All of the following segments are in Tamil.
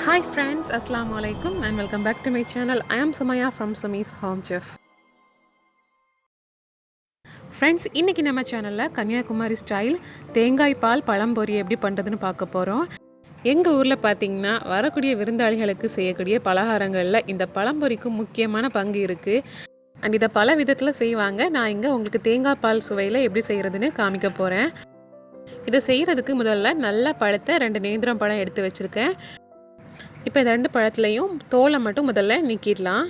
Hi friends, Assalamu alaikum and welcome back to my channel. I am Sumaya from Sumi's Home Chef. Friends, இன்னைக்கு நம்ம சேனல்ல கன்னியாகுமரி ஸ்டைல் தேங்காய் பால் பழம்பொரி எப்படி பண்றதுன்னு பார்க்க போறோம். எங்க ஊர்ல பாத்தீங்கன்னா வரக்கூடிய விருந்தாளிகளுக்கு செய்யக்கூடிய பலகாரங்கள்ல இந்த பழம்பொரிக்கு முக்கியமான பங்கு இருக்கு. அண்ட் இத பல விதத்துல செய்வாங்க. நான் இங்க உங்களுக்கு தேங்காய் பால் சுவையில எப்படி செய்யறதுன்னு காமிக்க போறேன். இதை செய்யறதுக்கு முதல்ல நல்லா பழுத்த 2 நேந்திரம் பழம் எடுத்து வச்சிருக்கேன். இப்போ இந்த 2 பழத்துலையும் தோலை மட்டும் முதல்ல நீக்கிடலாம்.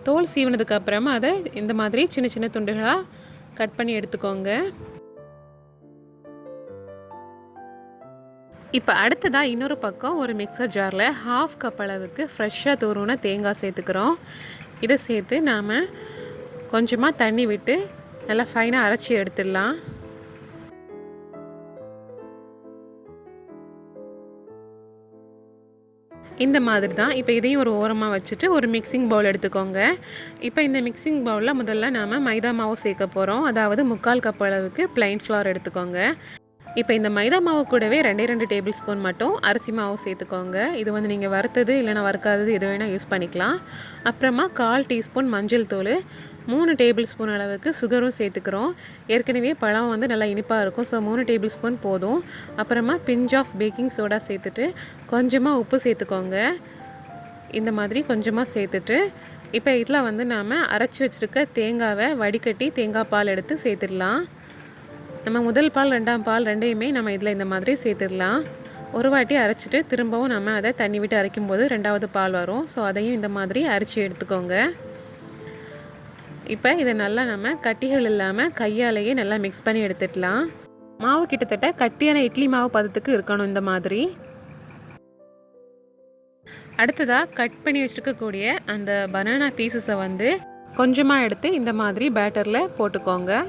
தோல் சீவினதுக்கு அப்புறமா அதை இந்த மாதிரி சின்ன சின்ன துண்டுகளாக கட் பண்ணி எடுத்துக்கோங்க. இப்போ அடுத்ததாக இன்னொரு பக்கம் ஒரு மிக்சர் ஜாரில் 1/2 கப் அளவுக்கு ஃப்ரெஷ்ஷாக தூருன தேங்காய் சேர்த்துக்கிறோம். இதை சேர்த்து நாம் கொஞ்சமாக தண்ணி விட்டு நல்லா ஃபைனாக அரைச்சி எடுத்துடலாம். இந்த மாதிரி தான். இப்போ இதையும் ஒரு ஓரமாக வச்சுட்டு ஒரு மிக்சிங் பவுல் எடுத்துக்கோங்க. இப்போ இந்த மிக்சிங் பவுலில் முதல்ல நாம் மைதா மாவு சேர்க்க போகிறோம். அதாவது 3/4 கப் அளவுக்கு பிளைன் ஃப்ளவர் எடுத்துக்கோங்க. இப்போ இந்த மைதா மாவு கூடவே 2 டேபிள் ஸ்பூன் மட்டும் அரிசி மாவு சேர்த்துக்கோங்க. இது வந்து நீங்கள் வறுத்தது இல்லைனா வறுக்காதது எது வேணால் யூஸ் பண்ணிக்கலாம். அப்புறமா 1/4 டீஸ்பூன் மஞ்சள் தூள், 3 டேபிள் ஸ்பூன் அளவுக்கு சுகரும் சேர்த்துக்கிறோம். ஏற்கனவே பழம் வந்து நல்லா இனிப்பாக இருக்கும், ஸோ 3 டேபிள் ஸ்பூன் போதும். அப்புறமா பிஞ்ச் ஆஃப் பேக்கிங் சோடா சேர்த்துட்டு கொஞ்சமாக உப்பு சேர்த்துக்கோங்க. இந்த மாதிரி கொஞ்சமாக சேர்த்துட்டு இப்போ இதில் வந்து நாம் அரைச்சி வச்சுருக்க தேங்காவை வடிகட்டி தேங்காய் பால் எடுத்து சேர்த்துடலாம். நம்ம முதல் பால் 2ஆம் பால் ரெண்டையுமே நம்ம இதில் இந்த மாதிரி சேர்த்துடலாம். ஒரு வாட்டி அரைச்சிட்டு திரும்பவும் நம்ம அதை தண்ணி விட்டு அரைக்கும்போது 2ஆவது பால் வரும். ஸோ அதையும் இந்த மாதிரி அரைச்சி எடுத்துக்கோங்க. இப்போ இதை நல்லா நம்ம கட்டிகள் இல்லாமல் கையாலேயே நல்லா மிக்ஸ் பண்ணி எடுத்துடலாம். மாவு கிட்டத்தட்ட கட்டியான இட்லி மாவு பதத்துக்கு இருக்கணும் இந்த மாதிரி. அடுத்ததாக கட் பண்ணி வச்சுருக்கக்கூடிய அந்த பனானா பீசஸை வந்து கொஞ்சமாக எடுத்து இந்த மாதிரி பேட்டரில் போட்டுக்கோங்க.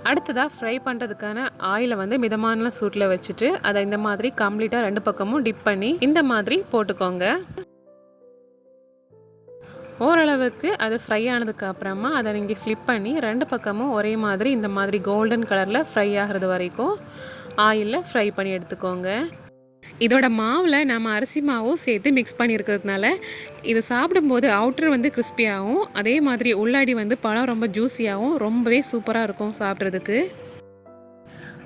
அடுத்ததாக ஃப்ரை பண்ணுறதுக்கான ஆயிலை வந்து மிதமான சூட்டில் வச்சுட்டு அதை இந்த மாதிரி கம்ப்ளீட்டாக 2 பக்கமும் டிப் பண்ணி இந்த மாதிரி போட்டுக்கோங்க. ஓரளவுக்கு அது ஃப்ரை ஆனதுக்கு அப்புறமா அதை நீங்கள் ஃப்ளிப் பண்ணி 2 பக்கமும் ஒரே மாதிரி இந்த மாதிரி கோல்டன் கலரில் ஃப்ரை ஆகிறது வரைக்கும் ஆயிலில் ஃப்ரை பண்ணி எடுத்துக்கோங்க. இதோட மாவில் நம்ம அரிசி மாவும் சேர்த்து மிக்ஸ் பண்ணியிருக்கிறதுனால இது சாப்பிடும்போது அவுட்டர் வந்து கிறிஸ்பியாகவும் அதே மாதிரி உள்ளாடி வந்து பழம் ரொம்ப ஜூஸியாகவும் ரொம்பவே சூப்பராக இருக்கும் சாப்பிட்றதுக்கு.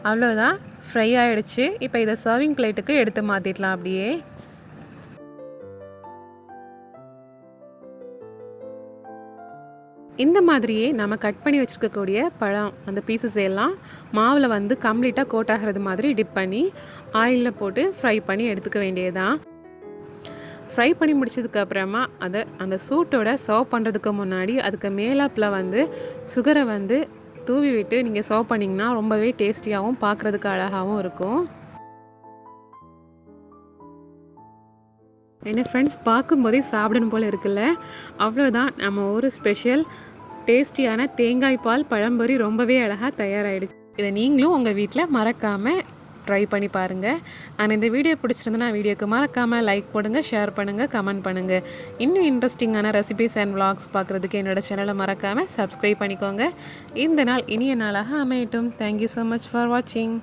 அவ்வளோதான், ஃப்ரை ஆகிடுச்சு. இப்போ இதை சர்விங் பிளேட்டுக்கு எடுத்து மாற்றிடலாம். அப்படியே இந்த மாதிரியே நம்ம கட் பண்ணி வச்சுருக்கக்கூடிய பழம் அந்த பீசஸ் எல்லாம் மாவில் வந்து கம்ப்ளீட்டாக கோட் ஆகிறது மாதிரி டிப் பண்ணி ஆயிலில் போட்டு ஃப்ரை பண்ணி எடுத்துக்க வேண்டியதுதான். ஃப்ரை பண்ணி முடிச்சதுக்கு அப்புறமா அதை அந்த சூட்டோட சர்வ் பண்ணுறதுக்கு முன்னாடி அதுக்கு மேலாப்பில் வந்து சுகரை வந்து தூவி விட்டு நீங்கள் சர்வ் பண்ணிங்கன்னா ரொம்பவே டேஸ்டியாகவும் பார்க்குறதுக்கு அழகாகவும் இருக்கும். என்ன ஃப்ரெண்ட்ஸ், பார்க்கும்போதே சாப்பிடணும் போல் இருக்குல்ல. அவ்வளோதான், நம்ம ஒரு ஸ்பெஷல் டேஸ்டியான தேங்காய் பால் பழம்பொரி ரொம்பவே அழகாக தயாராகிடுச்சு. இதை நீங்களும் உங்கள் வீட்டில் மறக்காமல் ட்ரை பண்ணி பாருங்கள். ஆனால் இந்த வீடியோ பிடிச்சிருந்தனா வீடியோக்கு மறக்காமல் லைக் போடுங்க, ஷேர் பண்ணுங்கள், கமெண்ட் பண்ணுங்கள். இன்னும் இன்ட்ரெஸ்டிங்கான ரெசிபிஸ் அண்ட் vlogs பார்க்குறதுக்கு என்னோடய சேனலை மறக்காமல் சப்ஸ்கிரைப் பண்ணிக்கோங்க. இந்த நாள் இனிய நாளாக அமையட்டும். தேங்க்யூ ஸோ மச் ஃபார் வாட்சிங்.